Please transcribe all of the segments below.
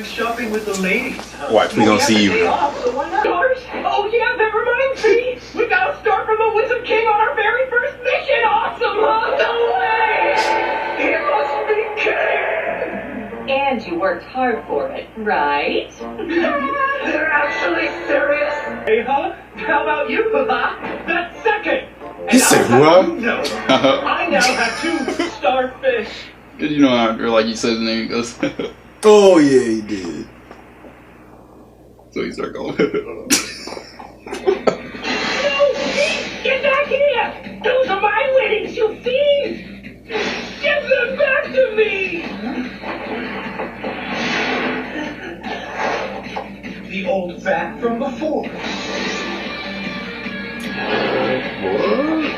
going shopping with the ladies. Huh? Watch, we gonna see you. Oh yeah, that reminds me. We got a star from the Wizard King on our very first mission. Awesome, huh? No way! He must be king. And you worked hard for it, right? They're actually serious. Hey, huh? How about you, That second. He said what? No, I now have 2 starfish. Cause you know how like he says his name, he goes. Oh yeah, he did. So he started going. No! Get back here! Those are my winnings, you thief! Give them back to me! The old bat from before. What?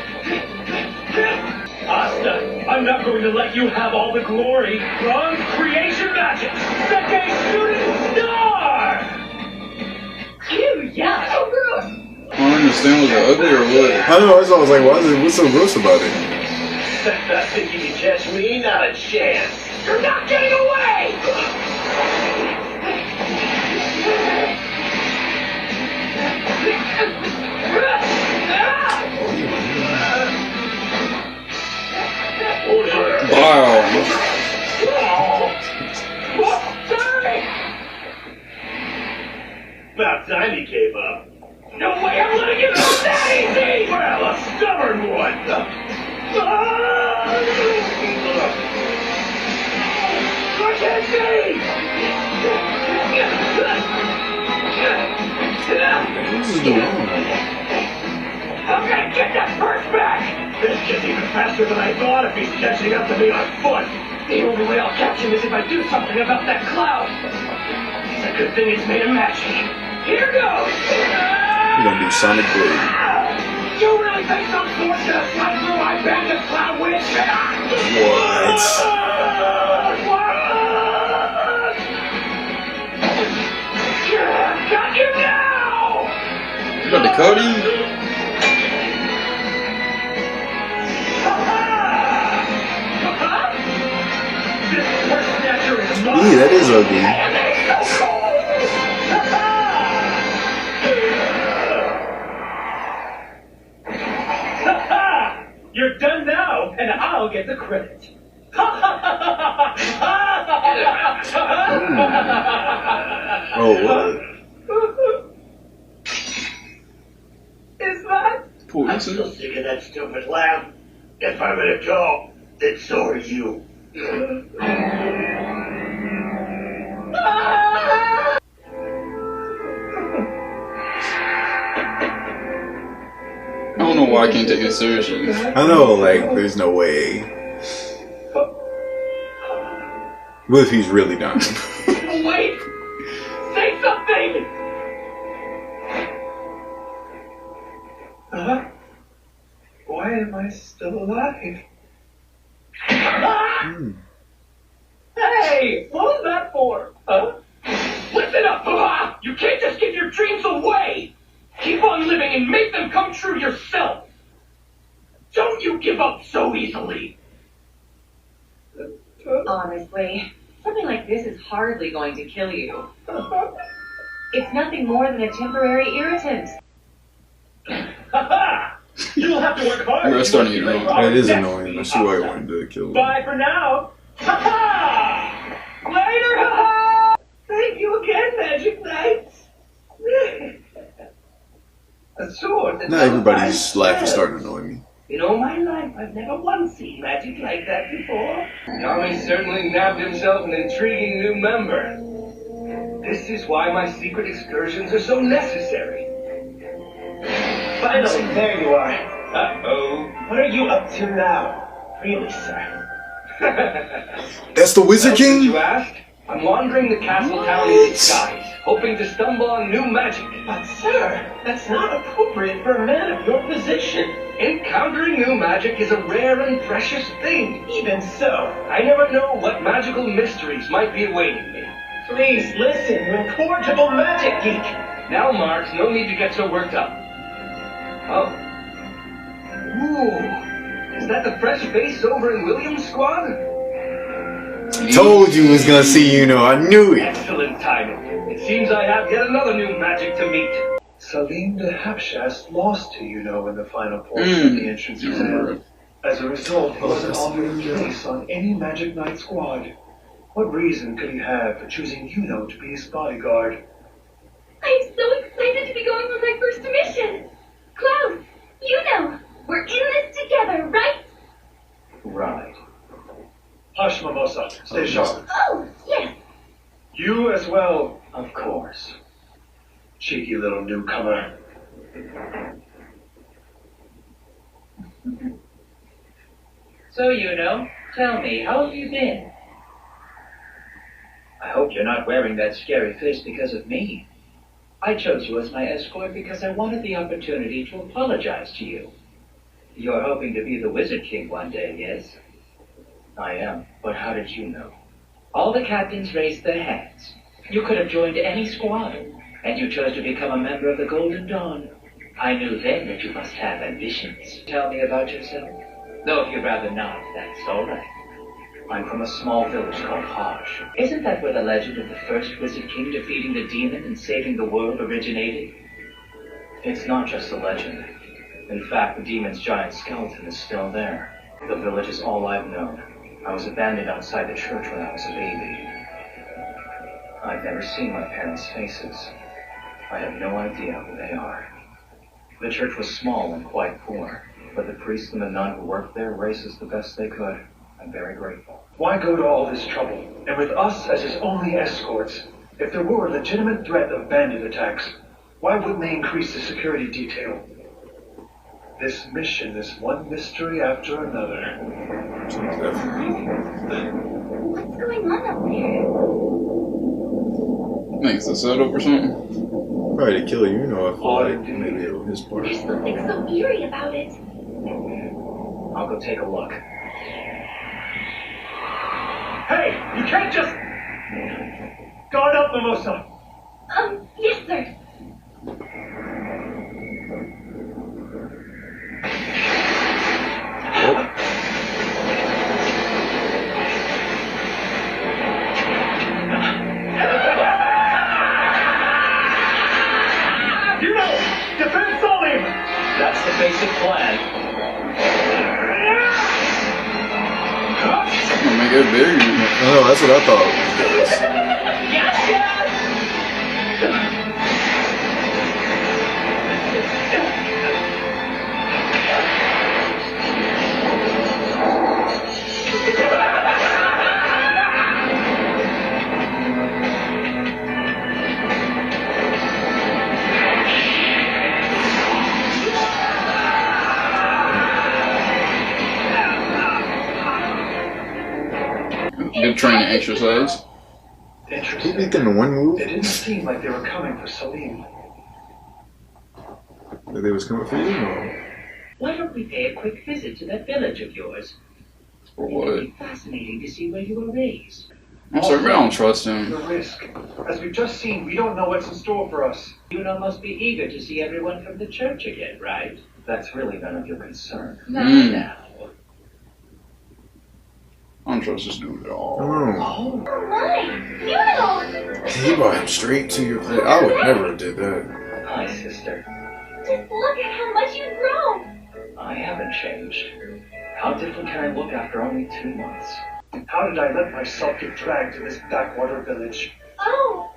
Asta, I'm not going to let you have all the glory. Wrong creation magic! Set a shooting star! Ew, yeah, so gross! I don't understand, was it ugly or what? I know. I was like, what's so gross about it? I think you can catch me? Not a chance. You're not getting away! Wow. About time he gave up. No way I'm letting it go that easy! Well, a stubborn one. I can't see! What is doing? I'm gonna get that purse back! This kid's even faster than I thought if he's catching up to me on foot. The only way I'll catch him is if I do something about that cloud. It's a good thing it's made of magic. Here goes! We're gonna do Sonic Blade. You really think some force gonna slide through my bandit cloud witch? What? Got you now! You got the Cody? Yeah, that is ugly. You're done now, and I'll get the credit. Oh, what? Is that? Poison? still sick of that stupid laugh. If I'm gonna go, then so are you. I don't know why I can't take it seriously. I know, like, there's no way. What if he's really dying? Wait! Say something! Why am I still alive? Hey! What was that for? Huh? Listen up, Baba! You can't just give your dreams away! Keep on living and make them come true yourself! Don't you give up so easily! Honestly, something like this is hardly going to kill you. It's nothing more than a temporary irritant. Haha! You'll have to work hard. You're starting to get annoying. That is annoying. That's why I wanted to kill him. Bye for now. Ha-ha! Later, ha-ha! Thank you again, Magic Knights. A sword. Now everybody's laugh is starting to annoy me. In all my life, I've never once seen magic like that before. Tommy certainly nabbed himself an intriguing new member. This is why my secret excursions are so necessary. Finally, there you are. Uh-oh. What are you up to now? Really, sir? That's the Wizard King? You asked? I'm wandering the castle town in disguise, hoping to stumble on new magic. But sir, that's not appropriate for a man of your position. Encountering new magic is a rare and precious thing. Even so, I never know what magical mysteries might be awaiting me. Please listen, you incorrigible magic geek. Now, Marks, no need to get so worked up. Oh. Ooh. Is that the fresh face over in William's squad? Told you was gonna see Yuno. I knew it. Excellent timing. It seems I have yet another new magic to meet. Salim the Hapshast lost to Yuno in the final portion of the entrance exam. As a result, he wasn't offered a place on any Magic Knight squad. What reason could he have for choosing Yuno to be his bodyguard? I'm so excited to be going on my first mission! Klaus, we're in this together, right? Right. Hush, Mimosa. Stay sharp. Oh, yes. You as well, of course. Cheeky little newcomer. So, tell me, how have you been? I hope you're not wearing that scary face because of me. I chose you as my escort because I wanted the opportunity to apologize to you. You're hoping to be the Wizard King one day, yes? I am, but how did you know? All the captains raised their hands. You could have joined any squad, and you chose to become a member of the Golden Dawn. I knew then that you must have ambitions. Tell me about yourself. Though if you'd rather not, that's all right. I'm from a small village called Hodge. Isn't that where the legend of the first Wizard King defeating the demon and saving the world originated? It's not just a legend. In fact, the demon's giant skeleton is still there. The village is all I've known. I was abandoned outside the church when I was a baby. I've never seen my parents' faces. I have no idea who they are. The church was small and quite poor, but the priest and the nun who worked there raised us the best they could. I'm very grateful. Why go to all this trouble? And with us as his only escorts? If there were a legitimate threat of bandit attacks, why wouldn't they increase the security detail? This mission is one mystery after another. What's going on up there? Think it's a setup or something? Probably to kill Yuno, I feel like. Maybe on his part. There's something so eerie about it. I'll go take a look. Hey, you can't just... Guard up, Mimosa! Yes, sir. Defend Salim! That's the basic plan. I'm gonna make it bigger. Oh, that's what I thought. Good training exercise. Who Interesting. beat them in one move? It didn't seem like they were coming for Salim. That they was coming for you? No. Why don't we pay a quick visit to that village of yours? For It what? would be fascinating to see where you were raised. I'm sorry, but I don't trust him. The risk. As we've just seen, we don't know what's in store for us. Must be eager to see everyone from the church again, right? That's really none of your concern. Now. I don't trust this dude at all. Oh. Oh my! He brought him straight to your place. I would never have did that. Hi, sister. Just look at how much you've grown! I haven't changed. How different can I look after only 2 months? How did I let myself get dragged to this backwater village? Oh,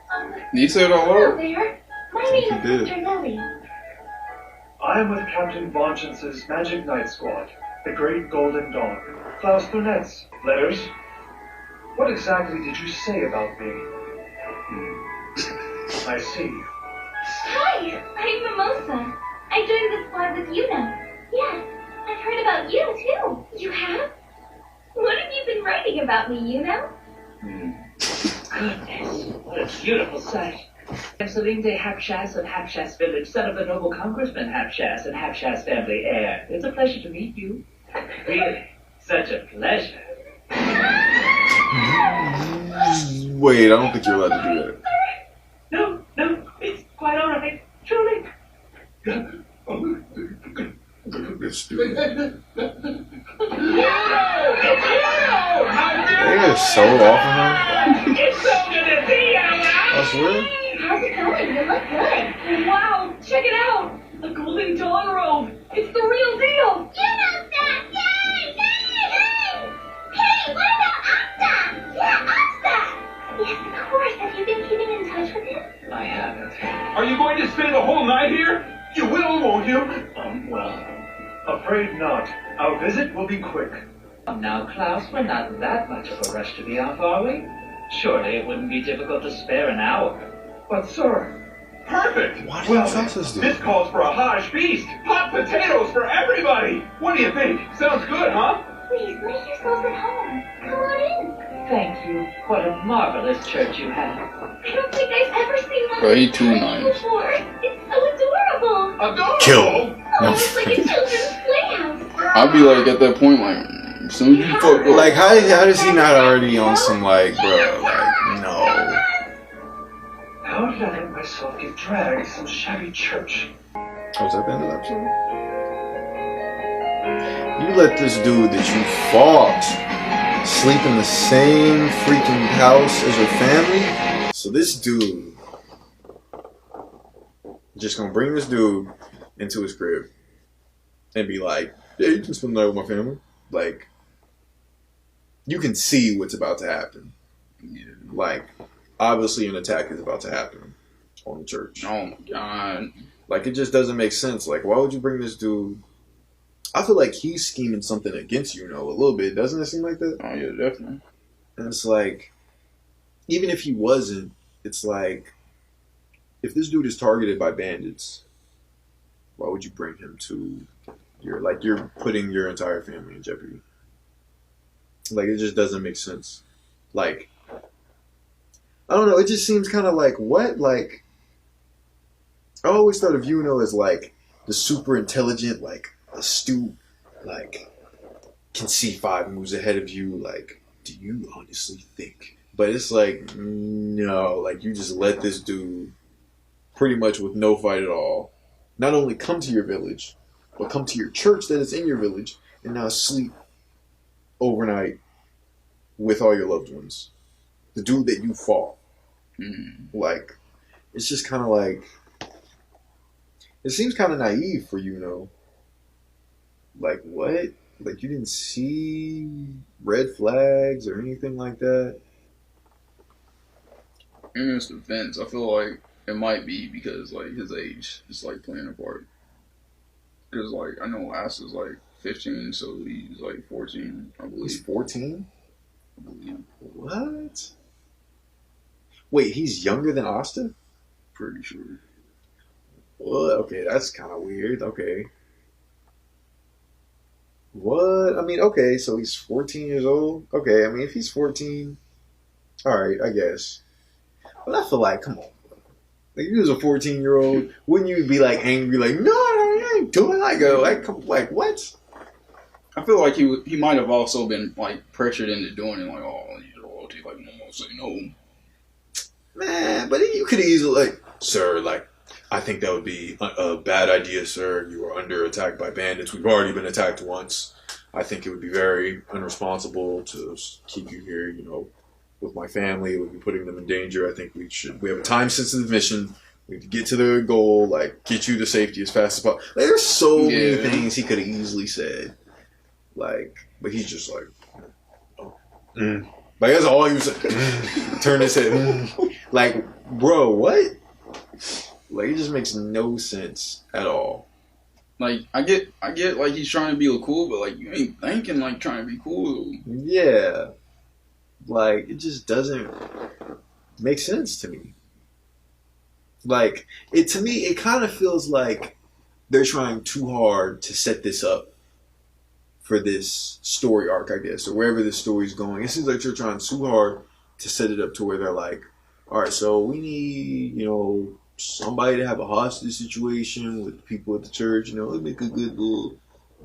You said all hello up? there. My think name he is did. Sister Lily. I am with Captain Vonchens's Magic Knight Squad, the Great Golden Dawn. Klaus Thunetz. Letters? What exactly did you say about me? I see. Hi, I'm Mimosa. I joined the squad with Yuna. Yes, I've heard about you too. You have? What have you been writing about me, Yuna? Goodness, what a beautiful sight. I'm Salim de Hapshas of Hapshas village, son of the noble congressman Hapshas and Hapshas family heir. It's a pleasure to meet you. Really, such a pleasure. Wait, I don't think you're allowed to do that. No, it's quite all right, truly. It's stupid. How They are so off of him. It's so good to see you, I swear. How's it going? You look good. Wow, check it out! A golden dawn robe! It's the real deal! You know that! Yay! Yay! Hey, what about Asta? Yeah, Asta! Yes, of course. Have you been keeping in touch with him? I haven't. Are you going to spend the whole night here? You will, won't you? Well. Afraid not. Our visit will be quick. Now, Klaus, we're not that much of a rush to be off, are we? Surely it wouldn't be difficult to spare an hour. But, sir... Perfect! Why do you trust us, dude? This calls for a Hajj feast! Hot potatoes for everybody! What do you think? Sounds good, huh? Please, make yourselves at home. Come on in. Thank you. What a marvelous church you have. I don't think I've ever seen one Bro, he this too tiny nice. before. It's so adorable. Adorable! Kill him. Oh, it's like a children's playhouse. I'd be like at that point, like, as soon as you fuck up. Like, how does he not already on some, like, bro, like, no. How did I let myself get dragged to some shabby church? Oh, was that the end of the episode? You let this dude that you fought sleep in the same freaking house as your family? So this dude just gonna bring this dude into his crib and be like, yeah, you can spend the night with my family. Like, you can see what's about to happen. Like, obviously an attack is about to happen on the church. Oh my god. Like, it just doesn't make sense. Like, why would you bring this dude? I feel like he's scheming something against you, a little bit. Doesn't it seem like that? Oh yeah, definitely. And it's like, even if he wasn't, it's like, if this dude is targeted by bandits, why would you bring him to you're putting your entire family in jeopardy. Like, it just doesn't make sense. Like, I don't know, it just seems kind of like, what? Like, I always thought of Yuno as, like, the super intelligent, like, astute, like, can see 5 moves ahead of you. Like, do you honestly think? But it's like, no, like, you just let this dude, pretty much with no fight at all, not only come to your village, but come to your church that is in your village, and now sleep overnight with all your loved ones. The dude that you fought. Like, it's just kind of like, it seems kind of naive for Yuno. Like, what? Like, you didn't see red flags or anything like that? In his defense, I feel like it might be because, like, his age is, like, playing a part. Because, like, I know Ass is, like, 15, so he's, like, 14, I believe. He's 14? I believe. What? Wait, he's younger than Asta? Pretty sure. What? Okay, that's kind of weird. Okay. What? I mean, okay, so he's 14 years old? Okay, I mean, if he's 14, alright, I guess. But I feel like, come on. Like, if he was a 14-year-old, wouldn't you be, like, angry? Like, no, I ain't doing it. Like, what? I feel like he might have also been, like, pressured into doing it. Like, oh, you're royalty. Like, no one say no. Man, but you could easily, like, sir, like, I think that would be a bad idea, sir. You are under attack by bandits. We've already been attacked once. I think it would be very irresponsible to keep you here, with my family. It would be putting them in danger. I think we have a time-sensitive mission. We have to get to the goal, like, get you to safety as fast as possible. Like, there's so many things he could have easily said. Like, but he's just like, Like, that's all he was saying. Turn his head. Like, bro, what? Like, it just makes no sense at all. Like, I get, like, he's trying to be cool, but, like, you ain't thinking, like, trying to be cool. Yeah. Like, it just doesn't make sense to me. Like, to me, it kind of feels like they're trying too hard to set this up for this story arc, I guess, or wherever this story's going. It seems like they're trying too hard to set it up to where they're like, all right, so we need, somebody to have a hostage situation with people at the church, let's make a good little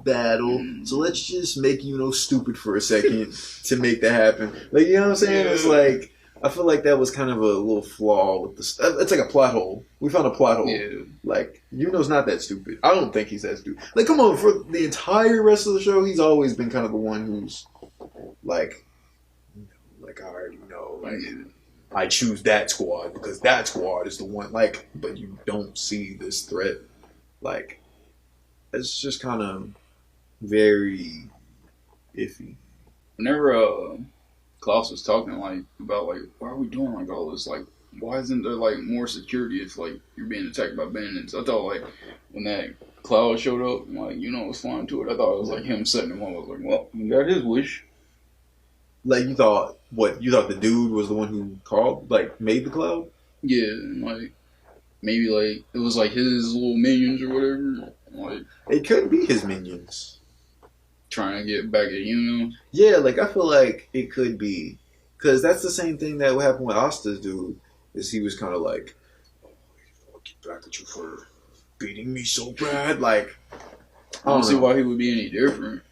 battle. So let's just make stupid for a second to make that happen. Like, you know what I'm saying? It's like, I feel like that was kind of a little flaw with this. It's like a plot hole. We found a plot hole. Yeah. Like, Yuno's not that stupid. I don't think he's that stupid. Like, come on, for the entire rest of the show, he's always been kind of the one who's, like, like, all right, like I choose that squad because that squad is the one. Like, but you don't see this threat. Like, it's just kind of very iffy. Whenever Klaus was talking like about like why are we doing like all this, like why isn't there like more security if like you're being attacked by bandits? I thought like when that cloud showed up and like was flying to it, I thought it was like him setting him up. I was like, well, he got his wish. Like you thought the dude was the one who made the cloud? Yeah, and like maybe like it was like his little minions or whatever. Like it could be his minions trying to get back at Yeah, like I feel like it could be because that's the same thing that would happen with Asta's dude. Is he was kind of like, I'll get back at you for beating me so bad. Like I don't see why he would be any different.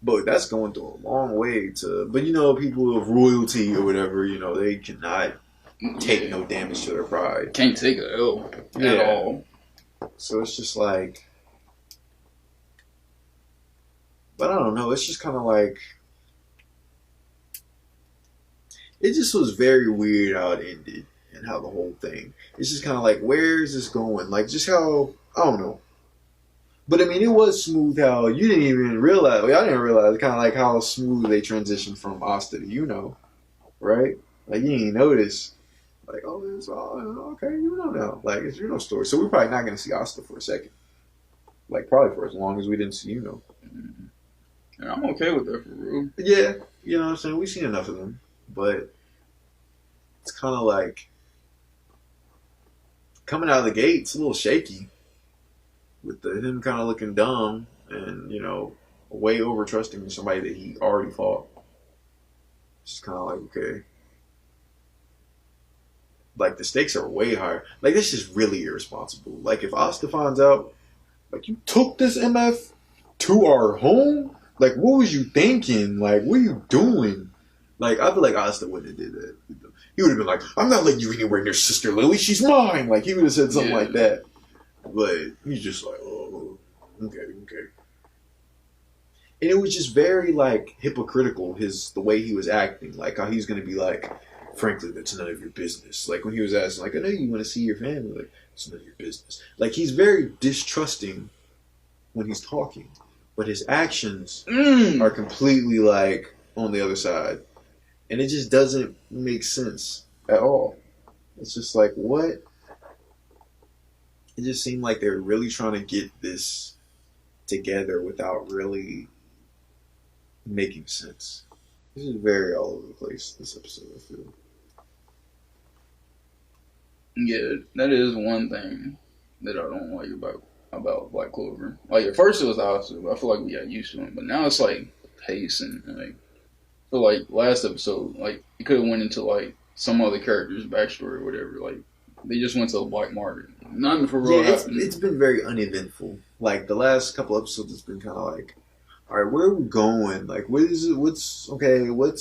But that's going through a long way to. But people of royalty or whatever, they cannot take no damage to their pride. Can't take an L at all. So it's just like. But I don't know. It's just kind of like. It just was very weird how it ended and how the whole thing. It's just kind of like, where is this going? Like, just how. I don't know. But I mean, it was smooth how you didn't even realize. Well, I didn't realize kind of like how smooth they transitioned from Asta to right? Like you didn't notice. Like, oh, it's all okay. Now. Like it's story. So we're probably not going to see Asta for a second. Like probably for as long as we didn't see And I'm okay with that for real. Yeah, you know what I'm saying. We've seen enough of them, but it's kind of like coming out of the gate. It's a little shaky. With him kind of looking dumb and, way over trusting somebody that he already fought. It's just kind of like, okay. Like, the stakes are way higher. Like, this is really irresponsible. Like, if Asta finds out, like, you took this MF to our home? Like, what was you thinking? Like, what are you doing? Like, I feel like Asta wouldn't have did that. He would have been like, I'm not letting you anywhere near Sister Lily. She's mine. Like, he would have said something like that. But he's just like, oh, okay. And it was just very, like, hypocritical, the way he was acting. Like, how he's going to be like, frankly, that's none of your business. Like, when he was asking, like, I know you want to see your family. Like, it's none of your business. Like, he's very distrusting when he's talking. But his actions are completely, like, on the other side. And it just doesn't make sense at all. It's just like, what? It just seemed like they were really trying to get this together without really making sense. This is very all over the place, this episode, I feel. Yeah, that is one thing that I don't like about Black Clover. Like, at first it was awesome. I feel like we got used to him. But now it's like pace and like, I feel like last episode, like, it could have went into like some other character's backstory or whatever. Like, they just went to the black market. Nothing for real happened. It's been very uneventful. Like, the last couple episodes, it's been kind of like, all right, where are we going? Like, what is it? What's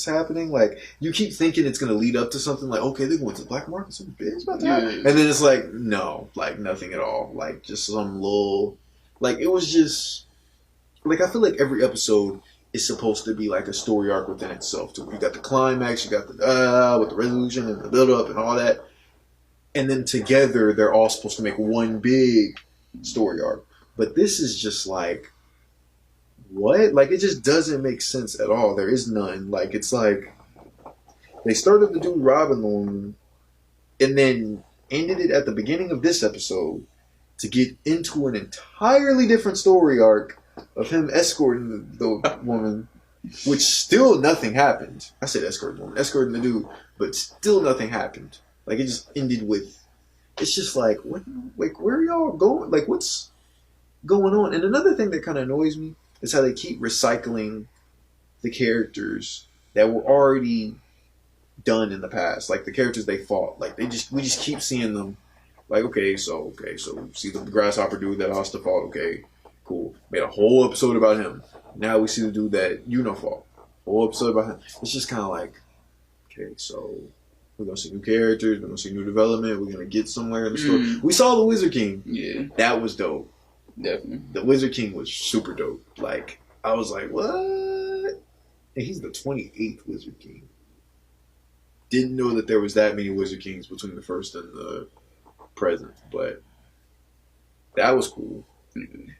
happening? Like, you keep thinking it's going to lead up to something like, okay, they're going to the black market, something big is about to happen. And then it's like, no, like, nothing at all. Like, just some little, like, it was just, like, I feel like every episode is supposed to be like a story arc within itself, too. You got the climax, you got the, with the resolution and the build-up and all that. And then together, they're all supposed to make one big story arc. But this is just like, what? Like, it just doesn't make sense at all. There is none. Like, it's like, they started to do Robin Loon and then ended it at the beginning of this episode to get into an entirely different story arc of him escorting the woman, which still nothing happened. I said escorting the woman, escorting the dude, but still nothing happened. Like, it just ended with, it's just like, what, like, where are y'all going? Like, what's going on? And another thing that kind of annoys me is how they keep recycling the characters that were already done in the past. Like, the characters they fought. Like, we just keep seeing them. Like, okay, so see the grasshopper dude that Asta fought. Okay, cool. Made a whole episode about him. Now we see the dude that fought. Whole episode about him. It's just kind of like, okay, so we're going to see new characters. We're going to see new development. We're going to get somewhere in the story. We saw the Wizard King. Yeah. That was dope. Definitely. The Wizard King was super dope. Like, I was like, what? And he's the 28th Wizard King. didn't know that there was that many Wizard Kings between the first and the present, but that was cool.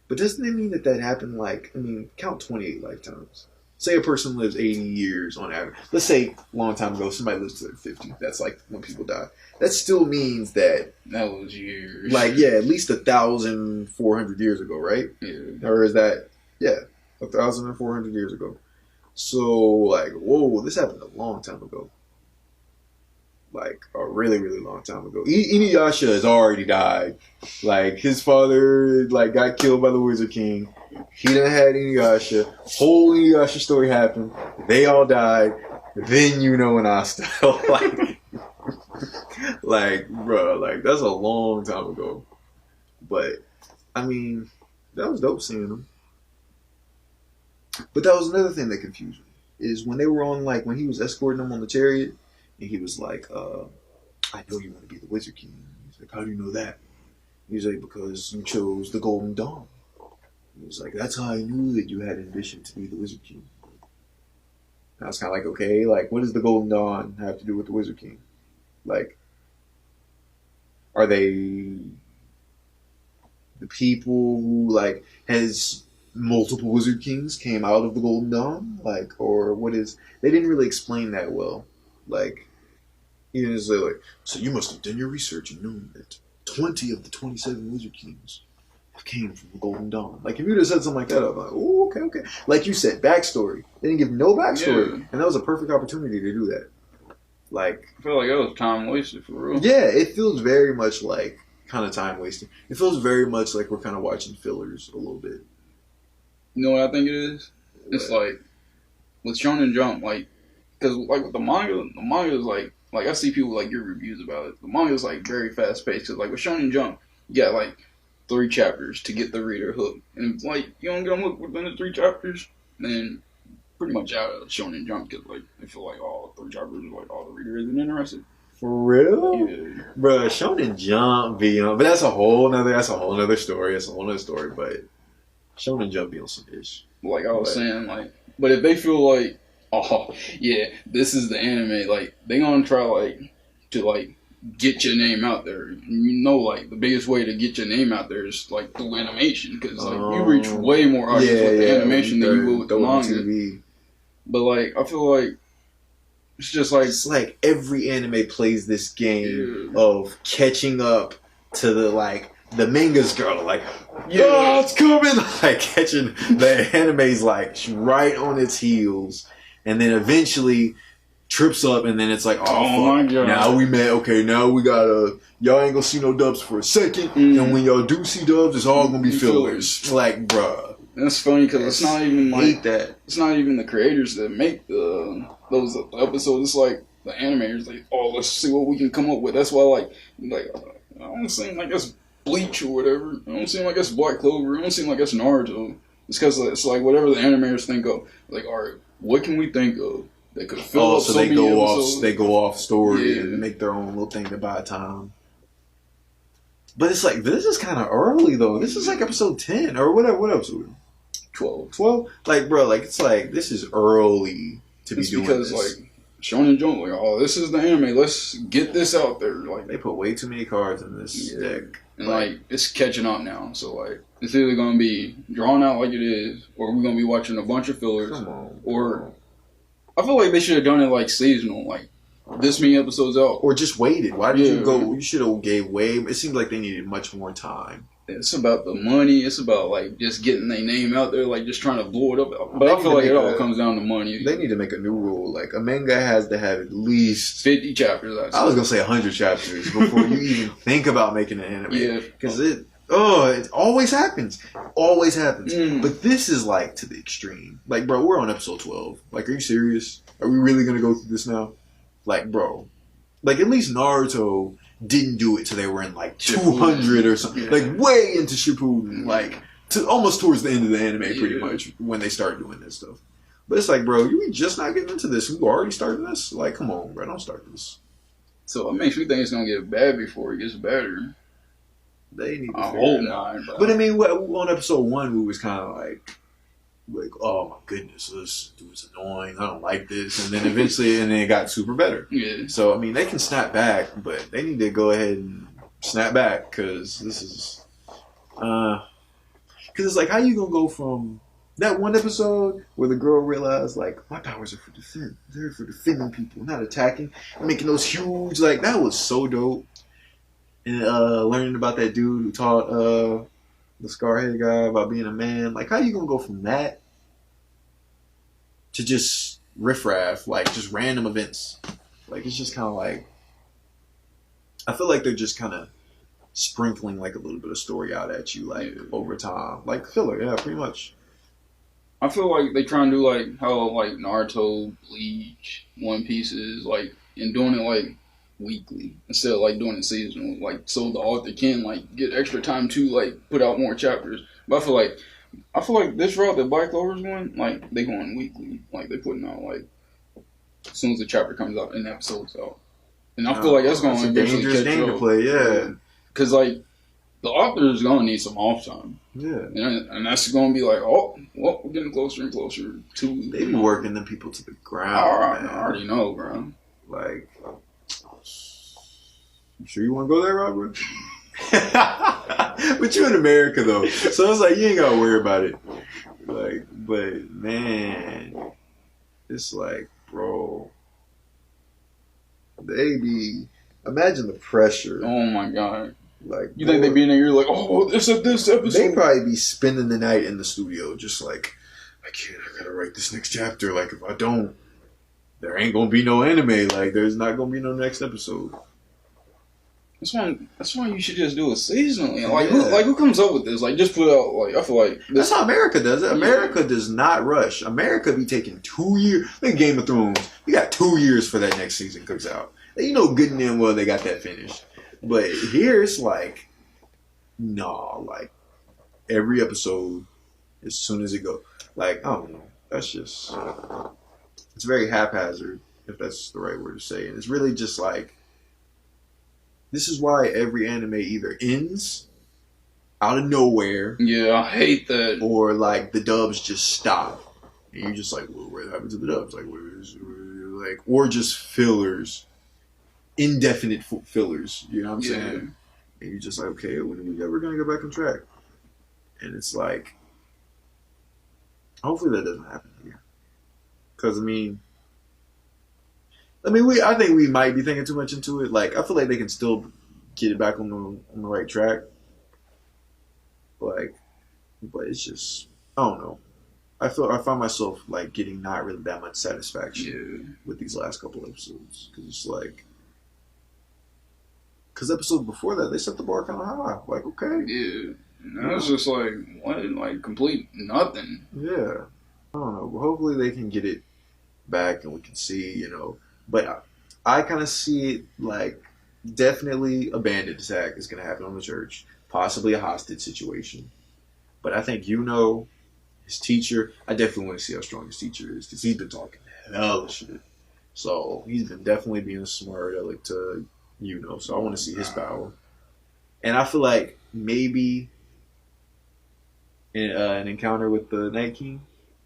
But doesn't it mean that happened, like, I mean, count 28 lifetimes. Say a person lives 80 years on average. Let's say a long time ago, somebody lives to their 50. That's like when people die. That still means that... That was years. Like, yeah, at least 1,400 years ago, right? Yeah. Or is that... Yeah, 1,400 years ago. So, like, whoa, this happened a long time ago. Like, a really, really long time ago. Inuyasha has already died. Like, his father, like, got killed by the Wizard King. He done had Inuyasha. Whole Inuyasha story happened. They all died. Then you and Asta. like, bro, like, that's a long time ago. But, I mean, that was dope seeing him. But that was another thing that confused me. Is when they were on, like, when he was escorting them on the chariot, and he was like, I know you want to be the Wizard King. He's like, how do you know that? He's like, because you chose the Golden Dawn. He was like, that's how I knew that you had ambition to be the Wizard King. And I was kind of like, okay, like, what does the Golden Dawn have to do with the Wizard King? Like, are they the people who, like, has multiple Wizard Kings came out of the Golden Dawn? Like, or what is... They didn't really explain that well. Like, even as they're like, so you must have done your research and known that 20 of the 27 Wizard Kings came from the Golden Dawn. Like, if you'd have said something like that, I'm like, oh, okay. Like you said, backstory. They didn't give no backstory. Yeah. And that was a perfect opportunity to do that. Like, I feel like that was time wasted for real. Yeah, it feels very much like kind of time wasting. It feels very much like we're kind of watching fillers a little bit. You know what I think it is? It's like, with Shonen Jump, like, because, like, with the manga is, like I see people, like, give reviews about it. The manga is, like, very fast-paced. Because, like, with Shonen Jump, you got, like, 3 chapters to get the reader hooked. And, like, you don't get them hooked within the 3 chapters, then pretty much out of Shonen Jump. Because, like, I feel like all 3 chapters, like, all the reader isn't interested. For real? Yeah. Bruh, Shonen Jump be on... But that's a whole nother story. But Shonen Jump be on some ish. Like I was saying, like... But if they feel like, oh, yeah, this is the anime, like, they gonna try, like, to, like, get your name out there. And you know, like, the biggest way to get your name out there is, like, through animation. Because, like, you reach way more audience with the animation than you will with the manga. But, like, I feel like it's just like... It's like every anime plays this game of catching up to the, like... The manga's girl, like, oh, it's coming! Like, catching the anime's, like, right on its heels. And then eventually trips up, and then it's like, oh fuck. Now we met. Okay, now we gotta... Y'all ain't gonna see no dubs for a second. And when y'all do see dubs, it's all gonna be fillers. Like, bruh. That's funny, because it's not even, like... It's not even the creators that make those episodes. It's like, the animators, like, oh, let's see what we can come up with. That's why, like I don't think, like, that's... Bleach or whatever. It don't seem like it's Black Clover. It don't seem like it's Naruto. It's because it's like whatever the animators think of. Like, alright, what can we think of that could fill up so many episodes? They go off story and make their own little thing to buy time. But it's like, this is kind of early though. This is like episode 10 or whatever. What episode? 12. Like, bro, like, it's like, this is early to be doing this. Because, like, Shonen Jump, like, oh, this is the anime. Let's get this out there. Like, they put way too many cards in this deck. And, like, it's catching up now. So, like, it's either going to be drawn out like it is, or we're going to be watching a bunch of fillers. Or, I feel like they should have done it, like, seasonal. Like, this many episodes out. Or just waited. Why did you go? You should have gave way. It seemed like they needed much more time. It's about the money. It's about, like, just getting their name out there, like, just trying to blow it up. But I feel like it all comes down to money. They need to make a new rule. Like, a manga has to have at least 50 chapters. I was going to say 100 chapters before you even think about making an anime. Yeah. Because it always happens. Always happens. But this is, like, to the extreme. Like, bro, we're on episode 12. Like, are you serious? Are we really going to go through this now? Like, bro. Like, at least Naruto didn't do it till they were in, like, 200 or something. Yeah. Like, way into Shippuden. Like, almost towards the end of the anime, pretty much, when they start doing this stuff. But it's like, bro, you just not getting into this. We already started this? Like, come on, bro, don't start this. So it makes me think it's going to get bad before it gets better. They need to figure it out. But I mean, on episode 1, we was kind of like, like, oh my goodness, this dude's annoying. I don't like this. And then eventually, and then it got super better. Yeah. So I mean, they can snap back, but they need to go ahead and snap back because this is, because it's like, how you gonna go from that one episode where the girl realized like my powers are for defense, they're for defending people, not attacking, and making those huge like that was so dope. And learning about that dude who taught the Scarhead guy about being a man, like how you gonna go from that to just riffraff, like just random events? Like it's just kind of like I feel like they're just kind of sprinkling like a little bit of story out at you, like over time, like filler. Yeah, pretty much. I feel like they try and do like how like Naruto, Bleach, One Piece is like, and doing it like weekly instead of like doing it seasonal, like so the author can like get extra time to like put out more chapters. But I feel like this route that Black Clover's going, like they going weekly, like they putting out like as soon as the chapter comes out and the episode's out, and I feel like that's going to a dangerous game to play. Yeah, because like the author is going to need some off time. Yeah, and that's going to be like, oh, well, we're getting closer and closer to. They be working them people to the ground. I already know, bro. Like, you sure you want to go there, Robert? But you in America though, so it's like you ain't gotta worry about it. Like, but man, it's like, bro, they be. Imagine the pressure. Oh my god. Like, you think they be in there? You're like, oh, this episode. They probably be spending the night in the studio, just like, I gotta write this next chapter. Like, if I don't, there ain't gonna be no anime. Like, there's not gonna be no next episode. That's why you should just do it seasonally. Like, who comes up with this? Like, just put out. Like, I feel like that's how America does it. America does not rush. America be taking 2 years. Like Game of Thrones, you got 2 years for that next season comes out. You know, good and damn well they got that finished. But here it's like, no, like every episode, as soon as it goes, like I don't know. That's just it's very haphazard, if that's the right word to say. And it's really just like. This is why every anime either ends out of nowhere. Yeah, I hate that. Or like the dubs just stop. And you're just like, well, what happened to the dubs? Like, or just fillers. Indefinite fillers. You know what I'm saying? And you're just like, okay, when are we ever going to go back on track? And it's like, hopefully that doesn't happen here. Because, I think we might be thinking too much into it. Like, I feel like they can still get it back on the right track. Like, but it's just, I don't know. I find myself like getting not really that much satisfaction with these last couple episodes because it's like, because episodes before that they set the bar kind of high. Like, okay, yeah, now it's just like what, like complete nothing. Yeah, I don't know. But hopefully they can get it back and we can see, you know. But I kind of see it like definitely a bandit attack is going to happen on the church. Possibly a hostage situation. But I think, you know, his teacher, I definitely want to see how strong his teacher is because he's been talking hell of shit. So he's been definitely being smart aleck to, you know. So I want to see his power. And I feel like maybe an encounter with the Night King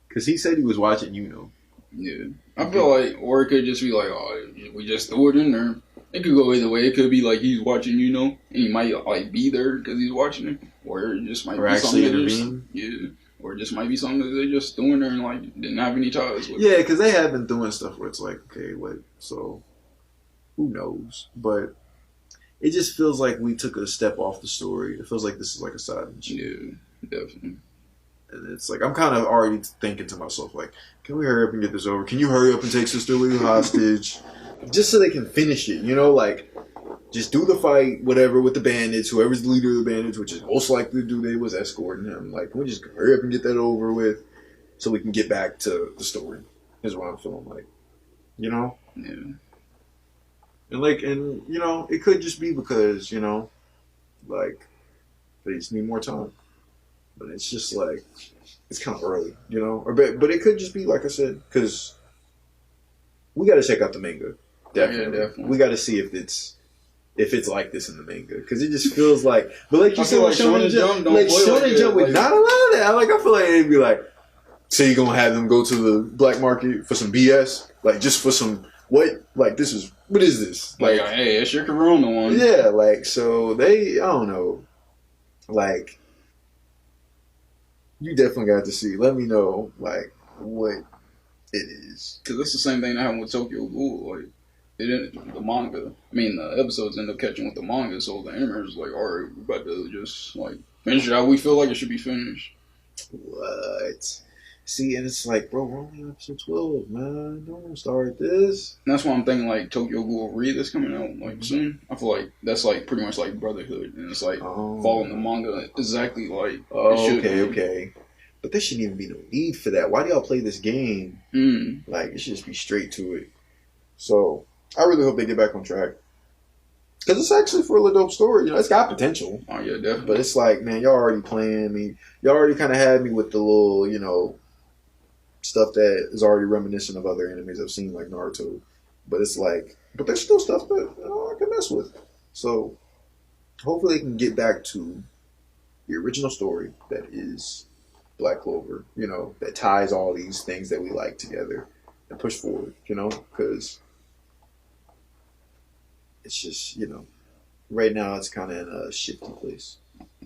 because he said he was watching, you know. Yeah. I feel like, or it could just be like, oh, we just threw it in there. It could go either way. It could be like he's watching, you know, and he might like be there because he's watching it, or it just might be something or it just might be something that they just threw in there and like didn't have any ties with. Yeah, because they have been doing stuff where it's like, okay, what? So who knows? But it just feels like we took a step off the story. It feels like this is like a side mission. Yeah, definitely. And it's like, I'm kind of already thinking to myself, like, can we hurry up and get this over? Can you hurry up and take Sister Lee hostage? Just so they can finish it, you know? Like, just do the fight, whatever, with the bandits, whoever's the leader of the bandits, which is most likely the dude they was escorting him. Like, can we just hurry up and get that over with so we can get back to the story? Is what I'm feeling like. You know? Yeah. And, you know, it could just be because, you know, like, they just need more time. But it's just like, it's kind of early, you know? But it could just be, like I said, because we got to check out the manga. Definitely. Yeah, definitely. We got to see if it's like this in the manga. Because it just feels like, but like you said, like Shonen Jump, like Shonen Jump with not a lot of that. Like, I feel like it'd be like, So you gonna have them go to the black market for some BS, like just for some what? Like what is this? Like, hey, it's your Corona one. Yeah, like so I don't know, like you definitely got to see. Let me know like what it is, because that's the same thing that happened with Tokyo Ghoul. Like, they didn't the manga. I mean, the episodes end up catching with the manga, so the animators like, all right, we're about to just like finish it how we feel like it should be finished. What? See, and it's like, bro, we're only on episode 12, man. Don't start this. And that's why I'm thinking like Tokyo Ghoul Re that's coming out like soon. I feel like that's like pretty much like Brotherhood, and it's like following the manga exactly like. Oh, okay. But there shouldn't even be no need for that. Why do y'all play this game? Like it should just be straight to it. So I really hope they get back on track. Because it's actually for a dope story. You know, it's got potential. Oh, yeah, definitely. But it's like, man, y'all already playing me. Y'all already kind of had me with the little, you know, stuff that is already reminiscent of other animes I've seen, like Naruto. But it's like, but there's still stuff that I can mess with. So hopefully they can get back to the original story that is Black Clover, you know, that ties all these things that we like together and push forward, you know, because it's just, you know, right now it's kind of in a shifty place.